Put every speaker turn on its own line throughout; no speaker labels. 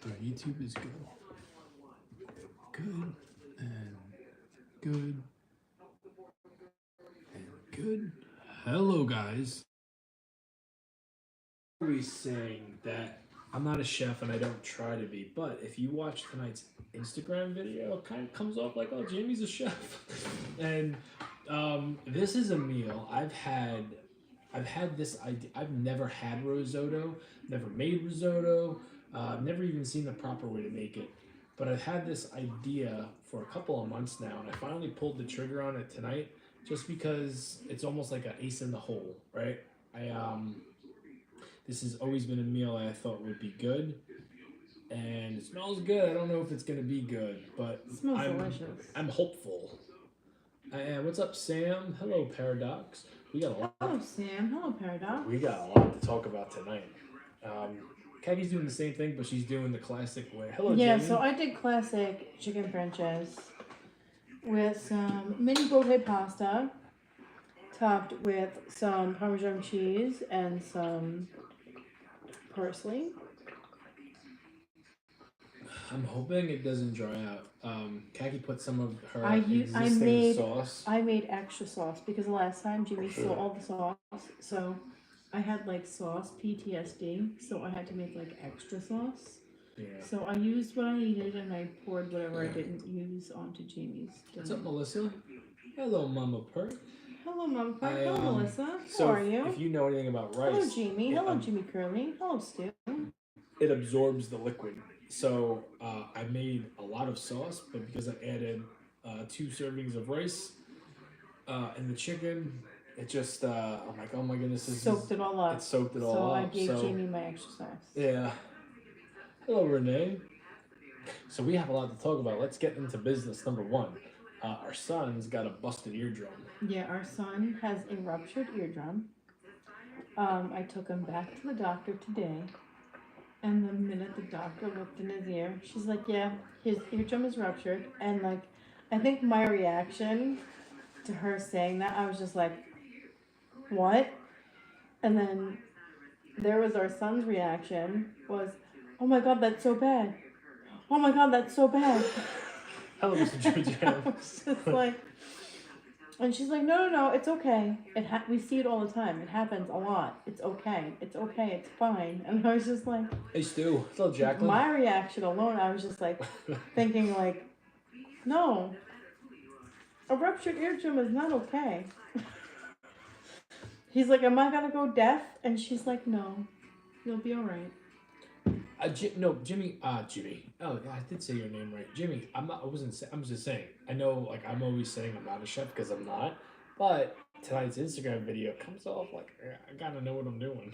Alright, YouTube is good. Good and good and good. Hello, guys. Always saying that I'm not a chef and I don't try to be, but if you watch tonight's Instagram video, it kind of comes off like, oh, Jamie's a chef. And this is a meal I've had this idea. I've never had risotto, never made risotto, never even seen the proper way to make it. But I've had this idea for a couple of months now, and I finally pulled the trigger on it tonight, just because it's almost like an ace in the hole, right? I This has always been a meal I thought would be good, and it smells good. I don't know if it's gonna be good, but
It smells delicious.
I'm hopeful. And what's up, Sam? Hello, Paradox. We got a lot.
Hello, Sam. Hello, Paradox.
We got a lot to talk about tonight. Um, Kagi's doing the same thing, but she's doing the classic way. Hello,
Yeah,
Jamie.
so I did classic chicken franchise with some mini botte pasta, topped with some Parmesan cheese and some parsley.
I'm hoping it doesn't dry out. Kagi put some of her
I
existing
made
sauce.
I made extra sauce because the last time Jimmy stole all the sauce, so I had like sauce PTSD, so I had to make like extra sauce.
Yeah.
So I used what I needed and I poured whatever I didn't use onto Jamie's dinner.
What's up, Melissa? Hello, Mama Perk.
Hello, Mama Perk. Hello, Melissa. How
So
are you?
if you know anything about rice,
Hello, Jamie. Hello, Jimmy Curly. Hello, Stu.
it absorbs the liquid. So I made a lot of sauce, but because I added 2 servings of rice and the chicken, it just I'm like, oh my goodness, this
Soaked it all up.
It soaked it all
So
up.
I gave Jamie my extra sauce.
Yeah. Hello, Renee. So we have a lot to talk about. Let's get into business. Number one, our son's got a busted eardrum.
Yeah, our son has a ruptured eardrum. I took him back to the doctor today. And the minute the doctor looked in his ear, she's like, yeah, his eardrum is ruptured. And like, I think my reaction to her saying that, I was just like, what? And then there was our son's reaction was, oh my God, that's so bad. Oh my God, that's so bad.
Hello, Mr. Jimmy
I was just like, and she's like, no, it's okay. We see it all the time. It happens a lot. It's okay. It's okay. It's fine. And I was just like,
hey, Stu. Hello, Jacqueline.
My reaction alone, I was just like, thinking like, no, a ruptured eardrum is not okay. He's like, am I gonna go deaf? And she's like, no, you'll be all right.
No, Jimmy. Jimmy. Oh, I did say your name right, Jimmy. I'm not. I wasn't. I'm just saying. I know, like, I'm always saying I'm not a chef because I'm not. But tonight's Instagram video comes off like I gotta know what I'm doing.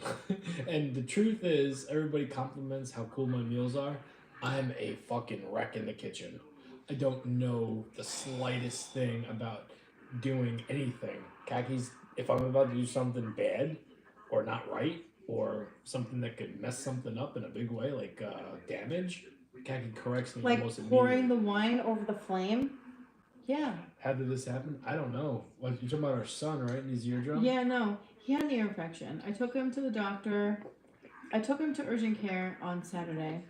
And the truth is, everybody compliments how cool my meals are. I'm a fucking wreck in the kitchen. I don't know the slightest thing about doing anything. Kaki's. If I'm about to do something bad or not right, or something that could mess something up in a big way, like damage, Kaki corrects me
Like
almost
pouring
immediately.
the wine over the flame. Yeah.
How did this happen? I don't know. Like, you're talking about our son, right? In his eardrum?
Yeah, no. He had an ear infection. I took him to the doctor. I took him to urgent care on Saturday.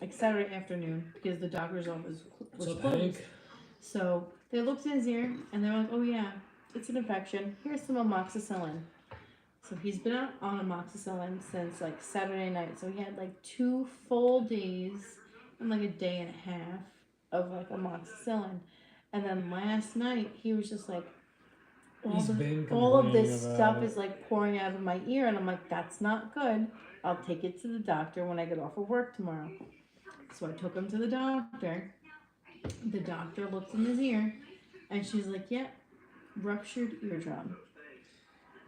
Like Saturday afternoon. Because the doctor's office was
What's up,
closed.
Hank?
So they looked in his ear and they're like, oh yeah, it's an infection. Here's some amoxicillin. So he's been on amoxicillin since like Saturday night. So he had like 2 full days and like a day and a half of like amoxicillin. And then last night he was just like, all of this stuff is like pouring out of my ear. And I'm like, that's not good. I'll take it to the doctor when I get off of work tomorrow. So I took him to the doctor. The doctor looked in his ear and she's like, yeah, ruptured eardrum.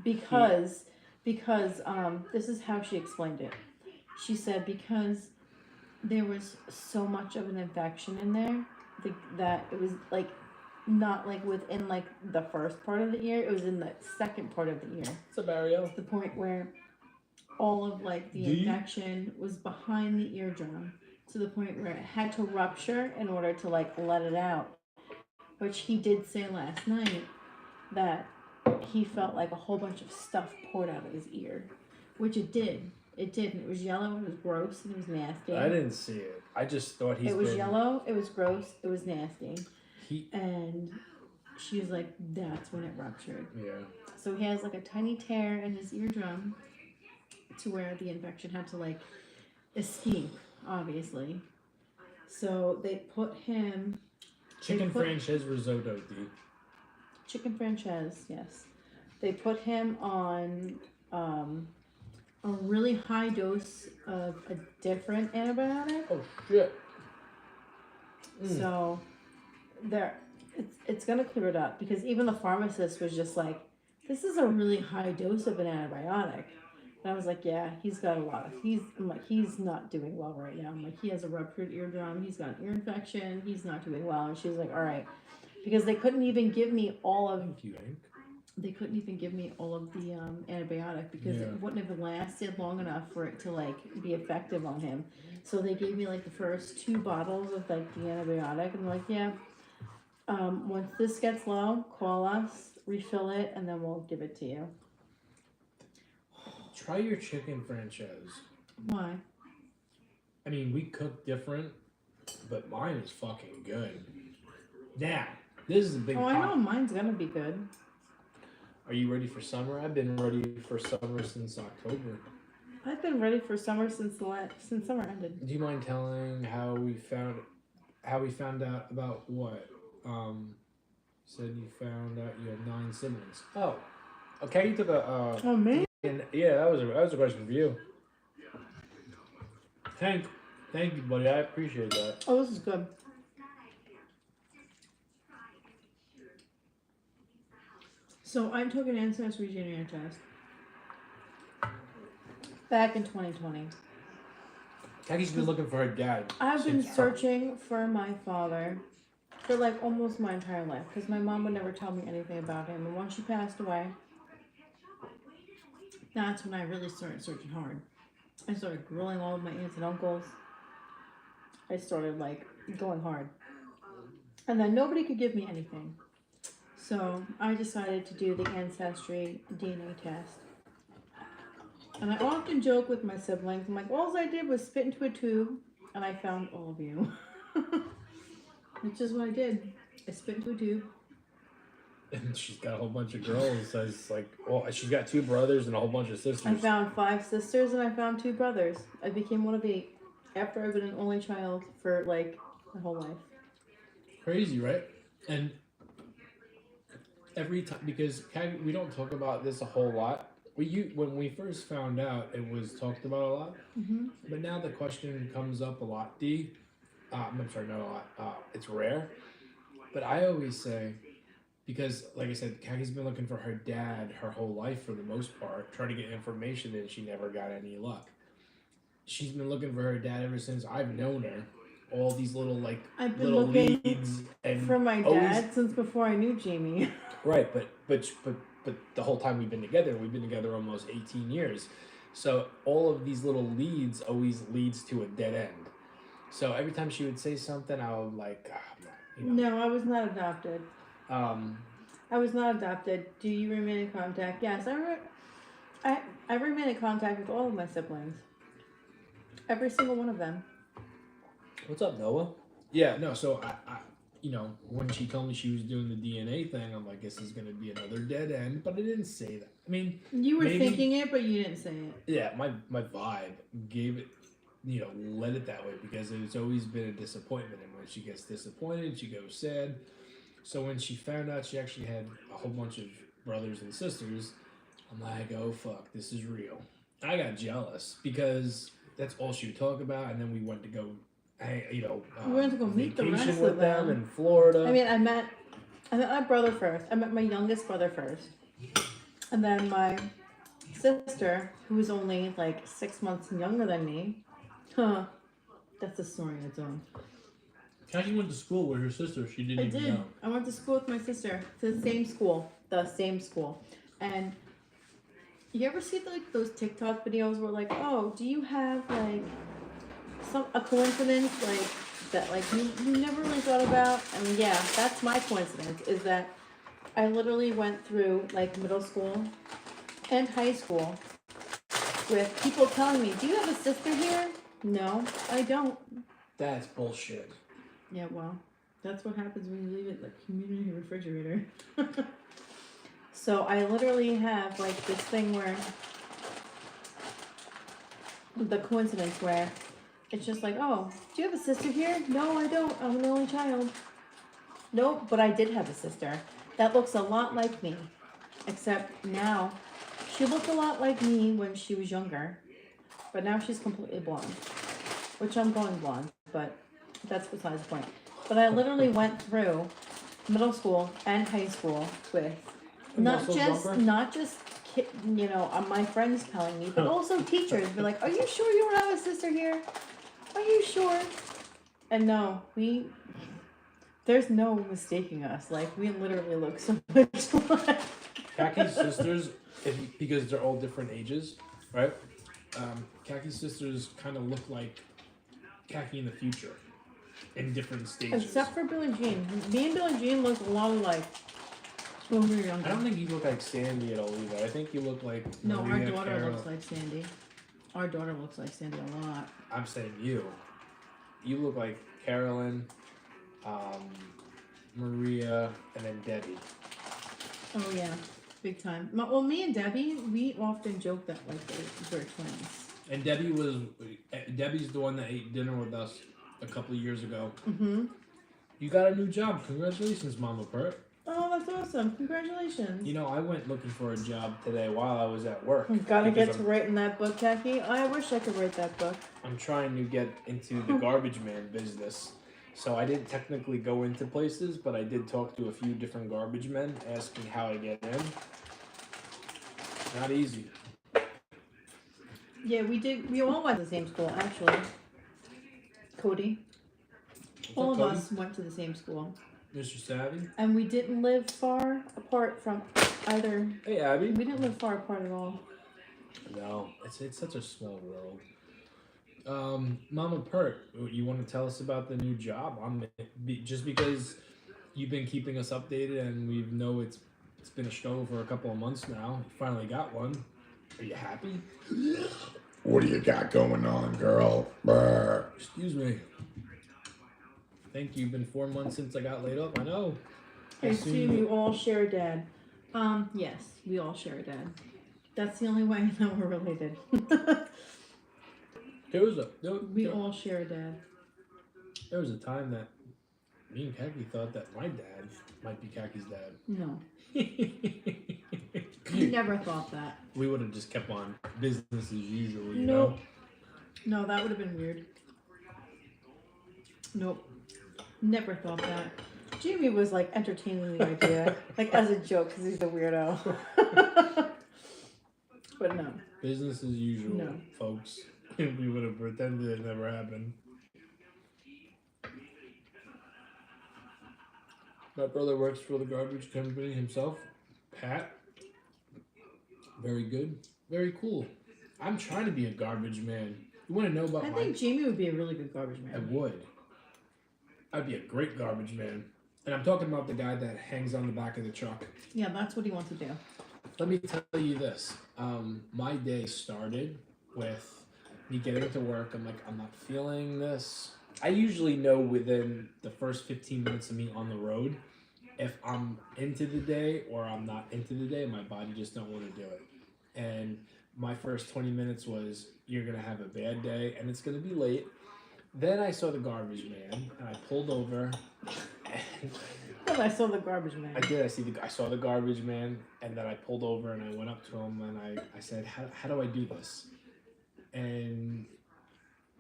Because this is how she explained it. She said because there was so much of an infection in there that it was like not like within like the first part of the ear, it was in the second part of the ear.
What's up, Ariel?
To the point where all of like the infection was behind the eardrum, to the point where it had to rupture in order to like let it out. Which he did say last night that he felt like a whole bunch of stuff poured out of his ear, which it did. It did. It was yellow. It was gross. And it was nasty.
I didn't see it. I just thought
It was yellow. It was gross. It was nasty.
He.
And she was like, that's when it ruptured.
Yeah.
So he has like a tiny tear in his eardrum to where the infection had to like escape, obviously. So they put him...
Chicken Francaise risotto, D.
Chicken Francaise, yes. They put him on a really high dose of a different antibiotic.
Oh, shit.
So it's going to clear it up because even the pharmacist was just like, this is a really high dose of an antibiotic. And I was like, yeah, he's got a lot of, I'm like, he's not doing well right now. I'm like, he has a ruptured eardrum. He's got an ear infection. He's not doing well. And she's like, all right. Because they couldn't even give me all of,
Thank you, Hank.
they couldn't even give me all of the antibiotic because it wouldn't have lasted long enough for it to like be effective on him. So they gave me like the first 2 bottles of like the antibiotic. And they're like, yeah, once this gets low, call us, refill it, and then we'll give it to you.
Try your chicken franchise.
Why?
I mean, we cook different, but mine is fucking good. Now, this is a big.
Oh, I know mine's gonna be good.
Are you ready for summer? I've been ready for summer since October.
I've been ready for summer since summer ended.
Do you mind telling how we found out about what? Said you found out you had 9 siblings. Oh, okay. You took a.
Oh man.
And yeah, that was a question for you. Hank, thank you, buddy. I appreciate that.
Oh, this is good. So I took an ancestry DNA test back in 2020.
Kaki's been looking for her dad.
I've been searching for my father for like almost my entire life because my mom would never tell me anything about him. And once she passed away, that's when I really started searching hard. I started grilling all of my aunts and uncles. I started like going hard. And then nobody could give me anything. So I decided to do the Ancestry DNA test. And I often joke with my siblings. I'm like, all I did was spit into a tube and I found all of you. Which is what I did. I spit into a tube.
And she's got a whole bunch of girls. So it's like, well, she's got 2 brothers and a whole bunch of sisters.
I found 5 sisters and I found 2 brothers. I became one of 8 after I've been an only child for like my whole life.
Crazy, right? And every time, because we don't talk about this a whole lot. When we first found out, it was talked about a lot.
Mm-hmm.
But now the question comes up a lot, D. I'm sorry, not a lot. It's rare. But I always say, because, like I said, Kaki's been looking for her dad her whole life for the most part, trying to get information, and she never got any luck. She's been looking for her dad ever since I've known her. All these little
I've been
little
looking
leads and
for my dad since before I knew Jamie.
Right, but the whole time we've been together almost 18 years. So all of these little leads always leads to a dead end. So every time she would say something, I would like,
No, I was not adopted.
I
was not adopted. Do you remain in contact? Yes, I remain in contact with all of my siblings. Every single one of them.
What's up, Noah? Yeah, no, so I when she told me she was doing the DNA thing, I'm like, this is going to be another dead end, but I didn't say that. I mean,
you were thinking it, but you didn't say it.
Yeah, my vibe gave it, led it that way because it's always been a disappointment. And when she gets disappointed, she goes sad. So when she found out she actually had a whole bunch of brothers and sisters, I'm like, oh, fuck, this is real. I got jealous because that's all she would talk about. And then we went to go,
we went to go meet the rest
with
of them
in Florida.
I mean, I met my brother first. I met my youngest brother first. And then my sister, who was only like 6 months younger than me. That's a story on its own.
Kashi went to school with her sister. She didn't even know.
I went to school with my sister. To the same school. And you ever see like those TikTok videos where like, oh, do you have like a coincidence like that like you never really thought about? And yeah, that's my coincidence, is that I literally went through like middle school and high school with people telling me, "Do you have a sister here?" No, I don't.
That's bullshit.
Yeah, well, that's what happens when you leave it in the community refrigerator. So I literally have like this thing where the coincidence where it's just like, "Oh, do you have a sister here?" No, I don't. I'm the only child. Nope, but I did have a sister that looks a lot like me, except now she looked a lot like me when she was younger, but now she's completely blonde, which I'm going blonde, but that's besides the point. But I literally went through middle school and high school with not just my friends telling me, but also teachers be like, "Are you sure you don't have a sister here? Are you sure?" And no, there's no mistaking us. Like, we literally look so much alike.
Kaki's sisters, because they're all different ages, right? Kaki's sisters kind of look like Kaki in the future, in different stages.
Except for Billie Jean. Me and Billie Jean look a lot alike when we were younger.
I don't think you look like Sandy at all either. I think you look like
No,
Maria
our daughter
Carol.
looks like Sandy. Our daughter looks like Sandy a lot.
I'm saying you. You look like Carolyn, Maria, and then Debbie.
Oh yeah, big time. Well, me and Debbie, we often joke that like we're twins.
And Debbie's the one that ate dinner with us a couple of years ago.
Mm-hmm.
You got a new job. Congratulations, Mama Pert.
Oh, that's awesome. Congratulations.
You know, I went looking for a job today while I was at work.
Gotta get to writing that book, Kaki. I wish I could write that book.
I'm trying to get into the garbage man business. So I didn't technically go into places, but I did talk to a few different garbage men asking how I get in. Not easy.
Yeah, we did. We all went to the same school, actually. Cody. All of us went to the same school.
Mr. Savvy?
And we didn't live far apart from either.
Hey, Abby.
We didn't live far apart at all.
No, it's such a small world. Mama Pert, you want to tell us about the new job? Just because you've been keeping us updated and we know it's been a struggle for a couple of months now. You finally got one. Are you happy?
What do you got going on, girl? Brr.
Excuse me. Thank you. Been 4 months since I got laid off. I know.
I assume you all share a dad. Yes, we all share a dad. That's the only way that we're related. We all share a dad.
There was a time that me and Kaki thought that my dad might be Kaki's dad.
No. We never thought that.
We would have just kept on business as usual, you
Nope.
know?
No, that would have been weird. Nope. Never thought that. Jamie was like entertaining the idea, like as a joke, because he's a weirdo. But no.
Business as usual,
No.
folks. We would have pretended it never happened. My brother works for the garbage company himself, Pat. Very good. Very cool. I'm trying to be a garbage man. You want to know about
I think Jamie would be a really good garbage man.
I would. I'd be a great garbage man. And I'm talking about the guy that hangs on the back of the truck.
Yeah, that's what he wants to do.
Let me tell you this. My day started with me getting to work. I'm like, I'm not feeling this. I usually know within the first 15 minutes of me on the road if I'm into the day or I'm not into the day. My body just don't want to do it. And my first 20 minutes was, you're going to have a bad day and it's going to be late. Then I saw the garbage man and I pulled over.
Well, I saw the garbage man.
I did. I saw the garbage man, and then I pulled over and I went up to him and I said, how do I do this? And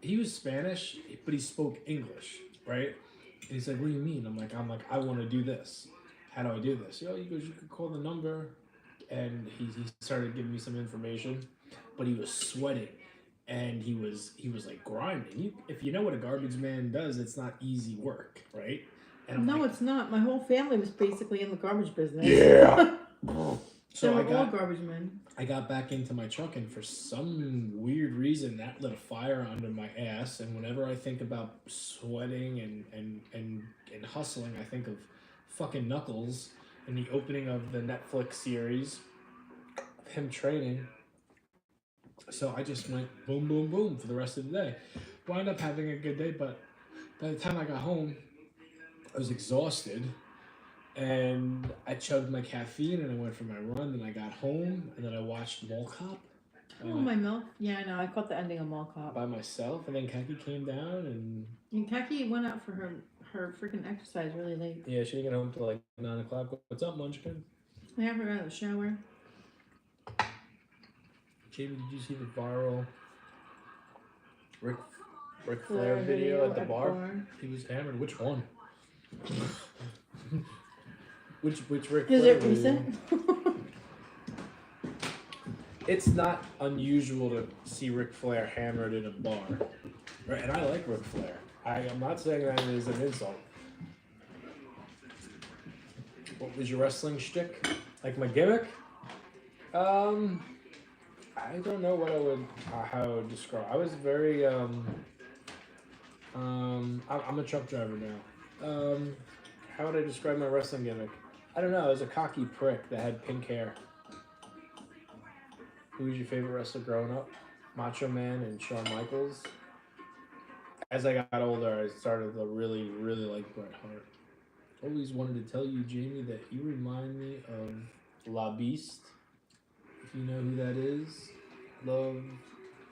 he was Spanish, but he spoke English, right? And he's like, what do you mean? I'm like, I want to do this. How do I do this? He goes, you could call the number. And he started giving me some information, but he was sweating and he was like grinding. If you know what a garbage man does, it's not easy work, right? And
No, it's not. My whole family was basically in the garbage business.
Yeah.
So we're all garbage men.
I got back into my truck, and for some weird reason, that lit a fire under my ass. And whenever I think about sweating and hustling, I think of fucking Knuckles and the opening of the Netflix series of him training. So I just went boom, boom, boom for the rest of the day. Wound up having a good day, but by the time I got home, I was exhausted. And I chugged my caffeine and I went for my run. Then I got home and then I watched Mall Cop
Oh, my milk. Yeah, I know. I caught the ending of Mall Cop.
by myself. And then Kaki came down
And Kaki went out for her freaking exercise really late.
yeah, she didn't get home till like 9 o'clock. What's up, Munchkin?
I have her out of the shower.
Jamie, did you see the viral Ric Flair video at the bar? He was hammered. Which one? which Ric
Is
Flair
it
video?
recent?
It's not unusual to see Ric Flair hammered in a bar, right? And I like Ric Flair. I'm not saying that as an insult. What was your wrestling shtick? Like my gimmick? I don't know what I would how I would describe. I was very I'm a truck driver now. How would I describe my wrestling gimmick? I don't know. I was a cocky prick that had pink hair. Who was your favorite wrestler growing up? Macho Man and Shawn Michaels. As I got older, I started to really, really like Bret Hart. Always wanted to tell you, Jamie, that you remind me of La Beast. If you know who that is. Love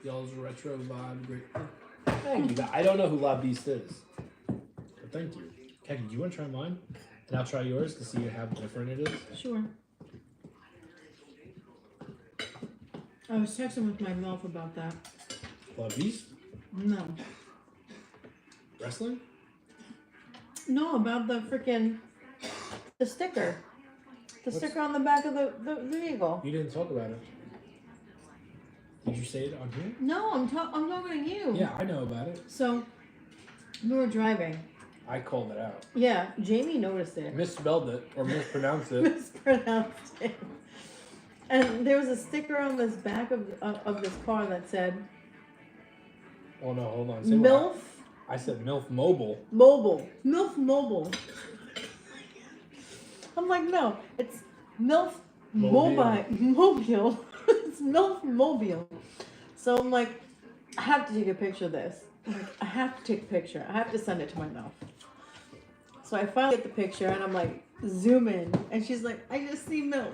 y'all's retro vibe. Great. Thank you. I don't know who La Beast is. But thank you. Kaki, do you want to try mine? And I'll try yours to see how different it is.
Sure. I was texting with my mouth about that.
La Beast?
No.
Wrestling?
No, about the freaking the sticker. The sticker on the back of the vehicle.
You didn't talk about it. Did you say it on here?
No, I'm talking to you.
Yeah, I know about it.
So we were driving.
I called it out.
Yeah, Jamie noticed it.
Misspelled it or mispronounced it.
Mispronounced it. And there was a sticker on this back of this car that said
Oh no, hold on. Say
MILF
I said MILF Mobile.
Mobile. MILF Mobile. I'm like, no, it's MILF Mobile. It's MILF Mobile. So I'm like, I have to take a picture of this. I'm like, I have to take a picture. I have to send it to my mouth. So I finally get the picture and I'm like, zoom in. And she's like, I just see MILF.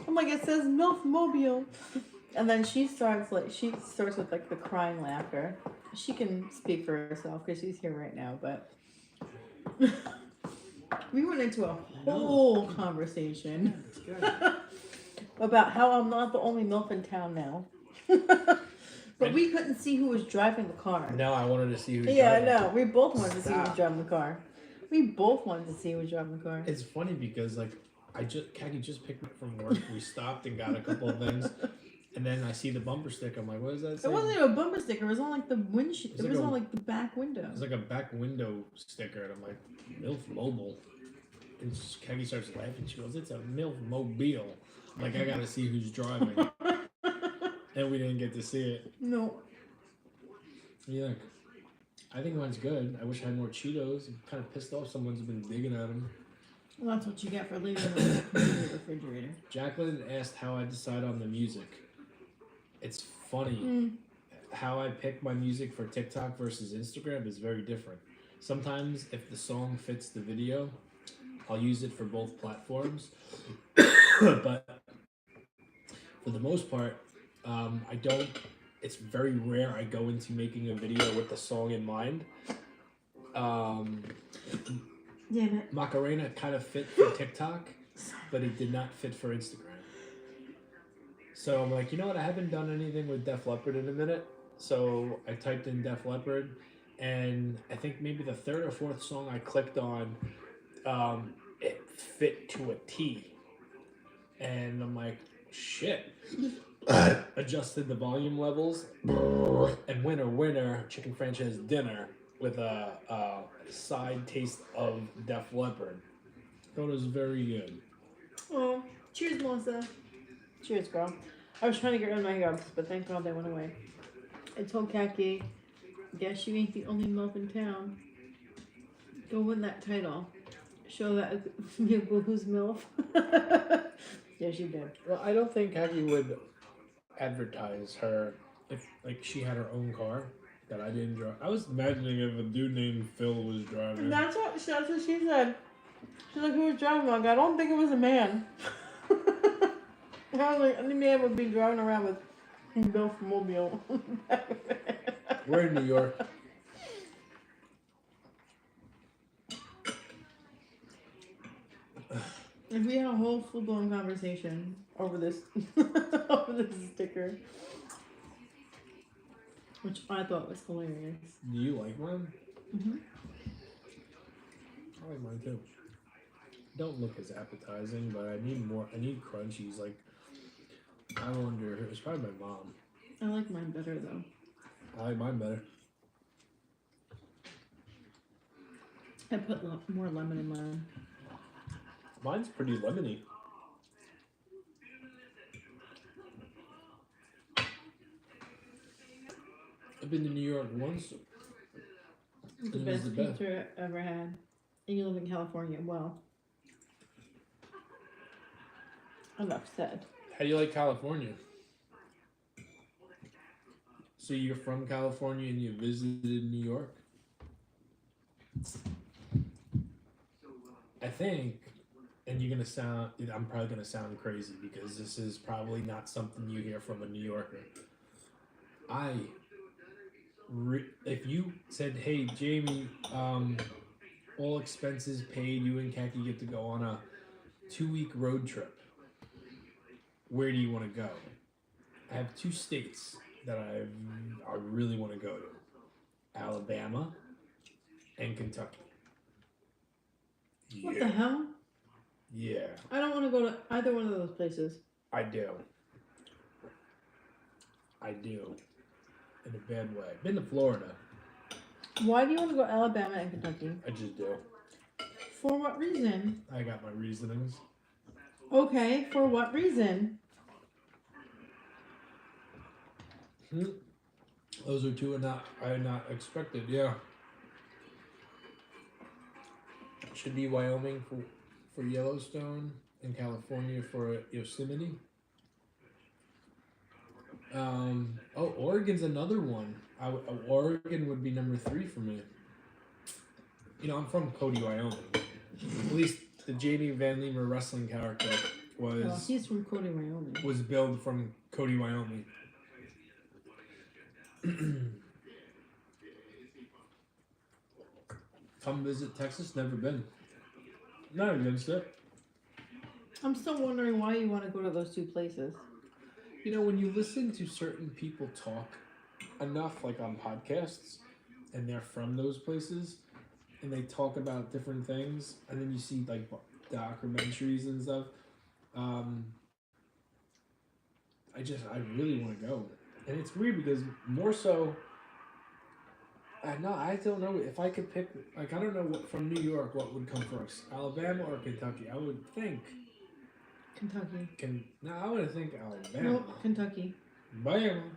I'm like, it says MILF Mobile. And then she starts with like the crying laughter. She can speak for herself because she's here right now, but we went into a whole conversation about how I'm not the only MILF in town now. But we couldn't see who was driving the car.
No, I wanted to see who was
Yeah, I
driving.
know. We both wanted to see who was driving the car. We both wanted to see who was driving the car.
It's funny because like Kaki just picked me up from work. We stopped and got a couple of things. And then I see the bumper sticker. I'm like, what does that say?
It wasn't even a bumper sticker. It was on like the windshield. It was on like the back window.
It was like a back window sticker. And I'm like, MILF Mobile. And Kagi starts laughing. She goes, it's a MILF Mobile. I'm like, I got to see who's driving. And we didn't get to see it.
No.
Yeah. I think mine's good. I wish I had more Cheetos. I'm kind of pissed off someone's been digging at them.
Well, that's what you get for leaving the refrigerator.
Jacqueline asked how I decide on the music. It's funny. How I pick my music for TikTok versus Instagram is very different. Sometimes if the song fits the video, I'll use it for both platforms. But for the most part, I don't. It's very rare I go into making a video with the song in mind.
Damn it.
Macarena kind of fit for TikTok, but it did not fit for Instagram. So I'm like, you know what? I haven't done anything with Def Leppard in a minute. So I typed in Def Leppard, and I think maybe the third or fourth song I clicked on, it fit to a T. And I'm like, shit. Adjusted the volume levels, and winner, chicken franchise dinner with a side taste of Def Leppard. Thought it was very good.
Oh, cheers, Melissa. Cheers, girl. I was trying to get rid of my hiccups, but thank God they went away. I told Kaki, guess you ain't the only MILF in town. Go win that title. Show that who's MILF. Yes, you did.
Well, I don't think Kaki would advertise her if like she had her own car that I didn't drive. I was imagining if a dude named Phil was driving.
And that's what she said. She's like, who was driving? Like, I don't think it was a man. And I was like, any man would be driving around with Bill from Mobile.
We're in New York.
If we had a whole full blown conversation over this sticker, which I thought was hilarious.
Do you like mine?
Mm-hmm.
I like mine too. Don't look as appetizing, but I need more. I need crunchies. Like I wonder. It's probably my mom.
I like mine better though.
I like mine better.
I put more lemon in mine.
Mine's pretty lemony. I've been to New York once.
The best pizza I ever had. And you live in California. Well, enough said.
How do you like California? So you're from California and you visited New York? I think, and you're gonna sound, I'm probably gonna sound crazy because this is probably not something you hear from a New Yorker. If you said, hey, Jamie, all expenses paid, you and Kaki get to go on a 2-week road trip. Where do you want to go? I have 2 states that I really want to go to. Alabama and Kentucky.
What the hell?
Yeah.
I don't want to go to either one of those places.
I do. In a bad way. Been to Florida.
Why do you want to go to Alabama and Kentucky?
I just do.
For what reason?
I got my reasonings.
Okay, for what reason?
Those are 2 I had not expected, yeah. Should be Wyoming for Yellowstone and California for Yosemite. Oregon's another one. Oregon would be number 3 for me. You know, I'm from Cody, Wyoming. At least the Jamie Van Leemer wrestling character was.
He's from Cody, Wyoming.
Was billed from Cody, Wyoming. Come visit Texas. Never been. Not against it.
I'm still wondering why you want to go to those 2 places.
You know, when you listen to certain people talk enough, like on podcasts, and they're from those places, and they talk about different things, and then you see like documentaries and stuff, I really want to go. And it's weird because more so, I don't know if I could pick, like, I don't know what from New York, what would come first, Alabama or Kentucky. I would think
Kentucky.
I would think Alabama.
No, Kentucky.
Bam!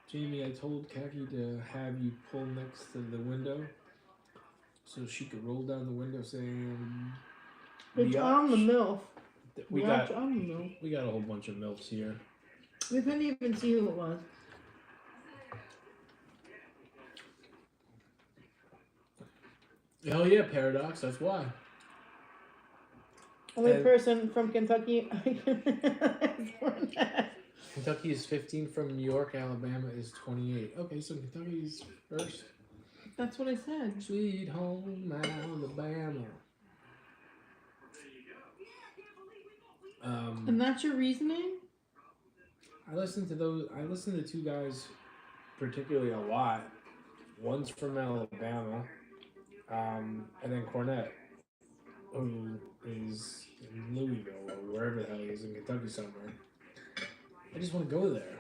Jamie, I told Kaki to have you pull next to the window so she could roll down the window saying,
It's on the MILF.
We
Watch
got
on the MILF.
We got a whole bunch of MILFs here.
We couldn't even see who it was.
Oh yeah, Paradox, that's why.
Only person from Kentucky.
Kentucky is 15 from New York, Alabama is 28. Okay, so Kentucky's first.
That's what I said.
Sweet home Alabama.
And that's your reasoning?
I listened to 2 guys particularly a lot. One's from Alabama, and then Cornette, who is in Louisville or wherever the hell he is in Kentucky somewhere. I just want to go there.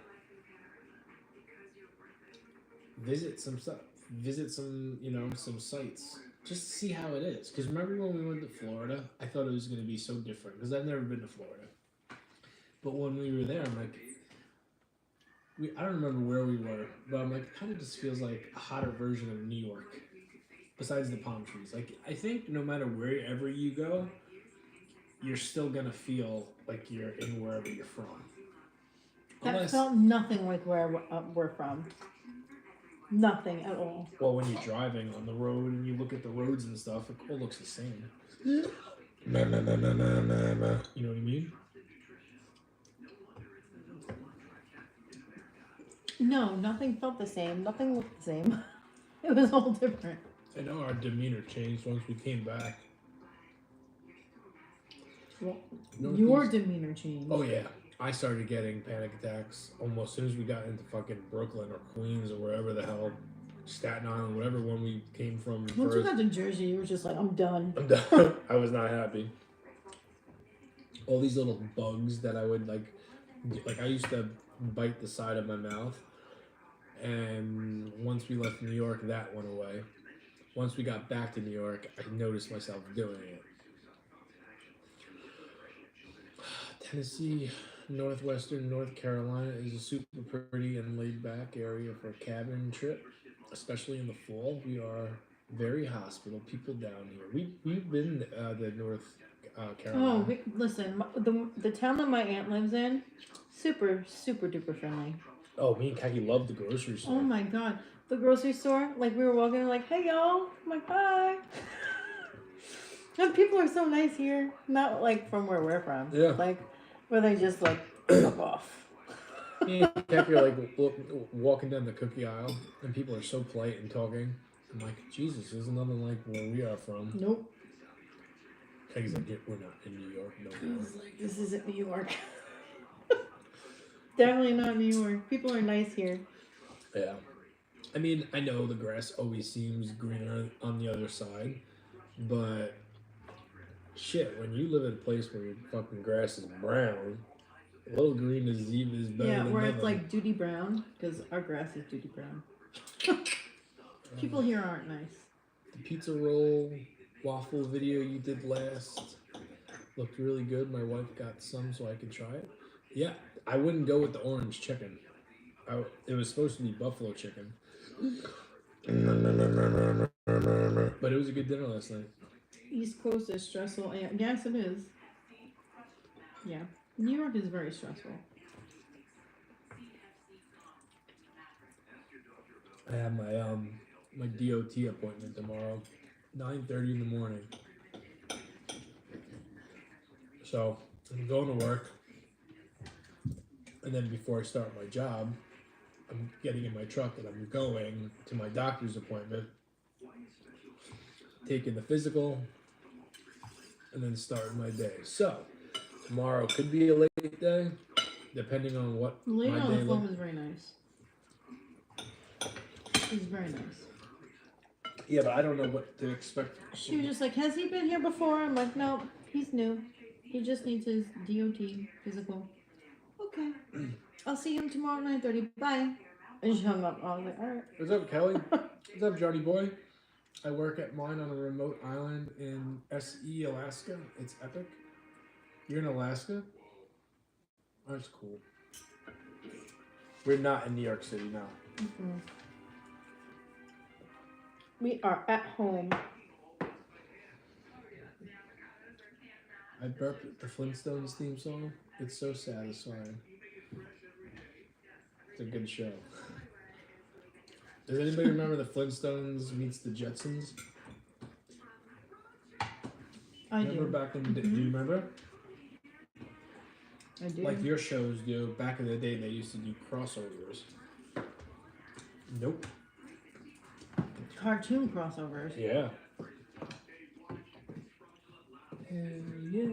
Visit some stuff. Visit some, some sites. Just to see how it is. Because remember when we went to Florida? I thought it was going to be so different. Because I've never been to Florida. But when we were there, I'm like, I don't remember where we were. But I'm like, it kind of just feels like a hotter version of New York. Besides the palm trees. Like, I think no matter wherever you go, you're still going to feel like you're in wherever you're from.
That
Unless,
felt nothing like where we're from. Nothing at all.
well, when you're driving on the road and you look at the roads and stuff, it all looks the same.
No, no, no, no, no, no, no.
You know what I mean?
No, nothing felt the same. Nothing looked the same. It was all different.
I know our demeanor changed once we came back.
Well,
Northeast-
your demeanor changed.
Oh yeah, I started getting panic attacks almost as soon as we got into fucking Brooklyn or Queens or wherever the hell, Staten Island, whatever one we came from
Once you
first.
got to Jersey, you were just like, I'm done.
I'm done. I was not happy. All these little bugs that I would like I used to bite the side of my mouth, and once we left New York, that went away. Once we got back to New York, I noticed myself doing it. Tennessee, northwestern North Carolina is a super pretty and laid back area for a cabin trip, especially in the fall. We are very hospitable people down here. We've been to North Carolina.
Oh, listen, the town that my aunt lives in, super duper friendly.
Oh, me and Kaki love the grocery store.
Oh my god, the grocery store, like we were walking, like, hey y'all, I'm like, bye. And people are so nice here, not like from where we're from.
Yeah.
Like where they just like fuck off.
Me and Kaki are like walking down the cookie aisle, and people are so polite and talking. I'm like, Jesus, there's nothing like where we are from.
Nope.
Kaki's like, yeah, we're not in New York no
I
more.
was like, this isn't New York. Definitely not New York. People are nice here.
Yeah. I mean, I know the grass always seems greener on the other side, but shit, when you live in a place where your fucking grass is brown, a little green is better
Yeah,
than
where
nothing.
it's like duty brown, because our grass is duty brown. People here aren't nice.
The pizza roll waffle video you did last looked really good. My wife got some so I could try it. Yeah, I wouldn't go with the orange chicken. It was supposed to be buffalo chicken. But it was a good dinner last night.
East Coast is stressful. Yes, it is. Yeah. New York is very stressful.
I have my DOT appointment tomorrow, 9:30 in the morning. So I'm going to work, and then before I start my job, I'm getting in my truck and I'm going to my doctor's appointment, taking the physical, and then starting my day. So tomorrow could be a late day, depending on what
The lady
my
on
day
the phone
looks.
was very nice. She's very nice.
Yeah, but I don't know what to expect.
She was just like, has he been here before? I'm like, no, he's new. He just needs his DOT physical. Okay. I'll see him tomorrow at 9:30. Bye. And she hung up. I was like, all right.
What's up, Kelly? What's up, Johnny boy? I work at mine on a remote island in SE, Alaska. It's epic. You're in Alaska? That's cool. We're not in New York City now.
Mm-mm. We are at home.
I burped the Flintstones theme song. It's so satisfying. It's a good show. Does anybody remember the Flintstones meets the Jetsons?
I
Remember
do.
back in the day? Do you remember?
I do.
Like your shows do. Back in the day, they used to do crossovers. Nope.
Cartoon crossovers.
Yeah. Yeah.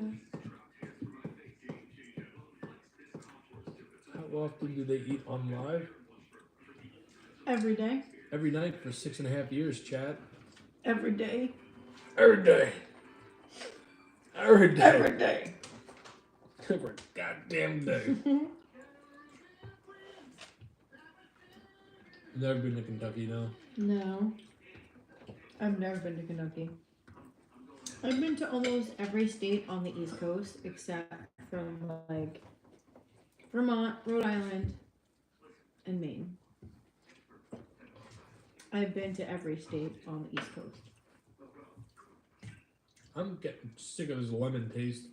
How often do they eat on live?
Every day.
Every night for 6.5 years, Chad.
Every day.
Every day. Every day.
Every day.
Every goddamn day. Never been to Kentucky, no.
No. I've never been to Kentucky. I've been to almost every state on the East Coast except from like Vermont, Rhode Island, and Maine. I've been to every state on the East Coast.
I'm getting sick of this lemon taste.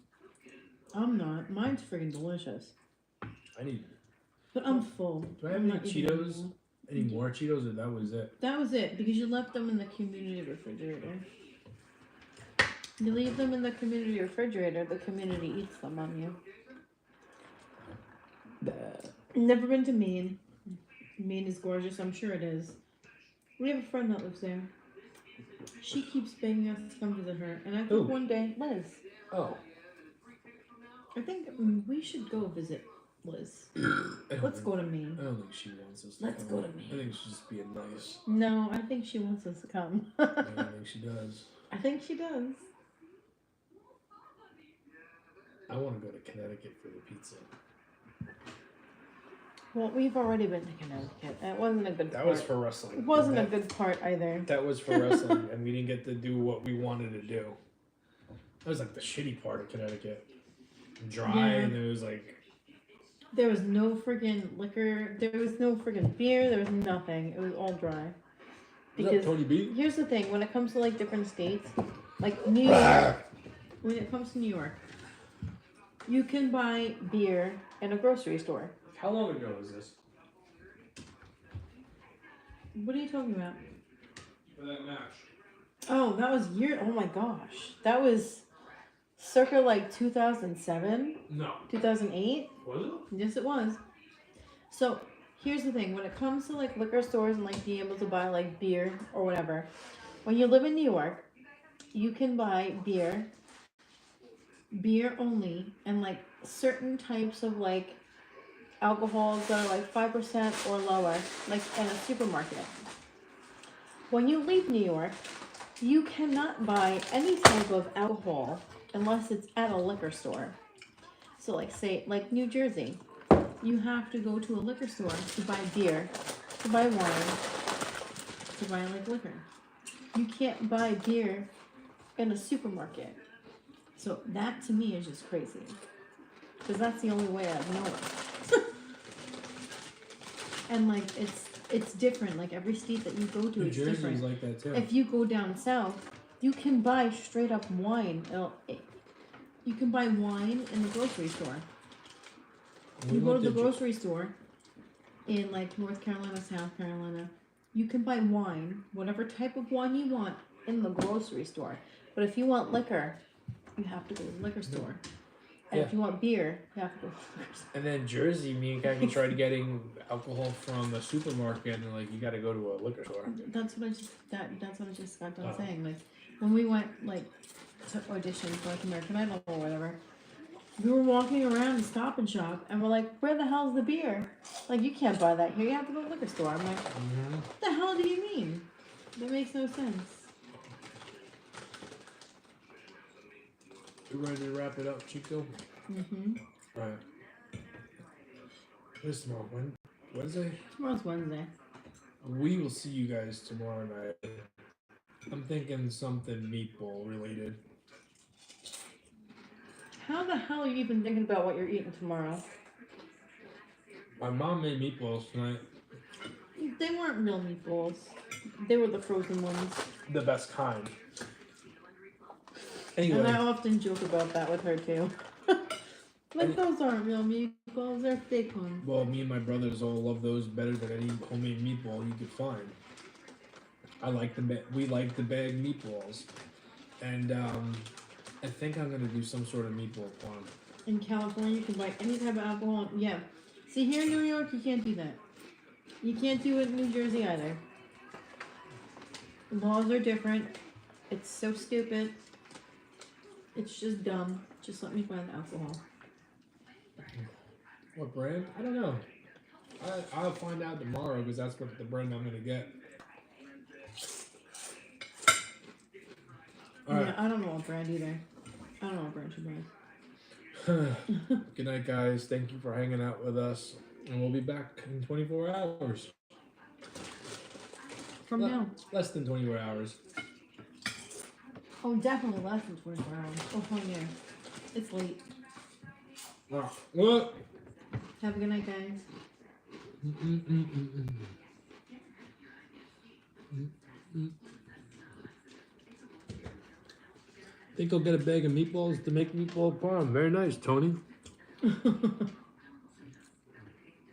I'm not. Mine's freaking delicious.
I need
But I'm full.
Do I have
I'm
any
not eating
Cheetos?
anymore.
Any more Cheetos, or that was it?
That was it because you left them in the community refrigerator. You leave them in the community refrigerator, the community eats them on you. Never been to Maine. Maine is gorgeous, I'm sure it is. We have a friend that lives there. She keeps begging us to come visit her, and I think
Who?
one day, Liz.
Oh.
I think we should go visit Liz.
I don't
Let's
think-
go to Maine.
I don't think she wants us to
Let's
come.
go to Maine.
I think she's just being nice.
No, I think she wants us to come.
I don't think she does.
I think she does.
I want to go to Connecticut for the pizza.
Well, we've already been to Connecticut. It wasn't a good
That
part.
was for wrestling.
It wasn't a
that,
good part either.
That was for wrestling, and we didn't get to do what we wanted to do. That was like the shitty part of Connecticut. Dry,
Yeah.
and it was like...
There was no friggin' liquor. There was no friggin' beer. There was nothing. It was all dry.
What's up,
Because
Tony B?
here's the thing: when it comes to like different states, like New York, when it comes to New York, you can buy beer in a grocery store.
How long ago was this?
What are you talking about?
For that match.
Oh, that was oh my gosh. That was circa like 2007,
No.
2008.
Was it?
Yes, it was. So here's the thing: when it comes to like liquor stores and like being able to buy like beer or whatever, when you live in New York, you can buy beer only, and like certain types of like alcohols that are like 5% or lower, like in a supermarket. When you leave New York, you cannot buy any type of alcohol unless it's at a liquor store. So like say, like New Jersey, you have to go to a liquor store to buy beer, to buy wine, to buy like liquor. You can't buy beer in a supermarket. So that to me is just crazy. Because that's the only way I've known. And like it's different. Like every state that you go to,
New
it's
Jersey's
different.
like that too.
If you go down south, you can buy straight up wine. You can buy wine in the grocery store. You go to the grocery store in like North Carolina, South Carolina. You can buy wine, whatever type of wine you want, in the grocery store. But if you want liquor, you have to go to the liquor store. And if you want beer, you have to go to the liquor store.
And then Jersey, me and Kaki tried getting alcohol from a supermarket, and like you got to go to a liquor store.
That's what I just got done saying. Like when we went like to audition for like American Idol or whatever, we were walking around the Stop and Shop, and we're like, "Where the hell's the beer? Like you can't buy that here. You have to go to the liquor store." I'm like, "What the hell do you mean? That makes no sense."
You ready to wrap it up, Chico?
Mm-hmm.
Right. What's tomorrow? Wednesday?
Tomorrow's Wednesday.
We will see you guys tomorrow night. I'm thinking something meatball related.
How the hell are you even thinking about what you're eating tomorrow?
My mom made meatballs tonight.
They weren't real meatballs. They were the frozen ones.
The best kind.
And
Anyway,
I often joke about that with her too. Like those aren't real meatballs, they're fake ones.
well, me and my brothers all love those better than any homemade meatball you could find. We like the bag meatballs, and I think I'm gonna do some sort of meatball farm.
In California, you can buy any type of alcohol. Yeah. See, here in New York, you can't do that. You can't do it in New Jersey either. Laws are different. It's so stupid. It's just dumb. Just let me buy the alcohol.
What brand? I don't know. I'll find out tomorrow because that's what the brand I'm gonna get. All right.
Yeah, I don't know what brand either. I don't know what brand you buy.
Good night, guys. Thank you for hanging out with us, and we'll be back in 24 hours.
From now.
Less than 24 hours.
Oh, definitely less than 24 hours. Oh, yeah. It's late.
Ah, what?
Have a good night, guys.
Think I'll get a bag of meatballs to make meatball parm. Very nice, Tony.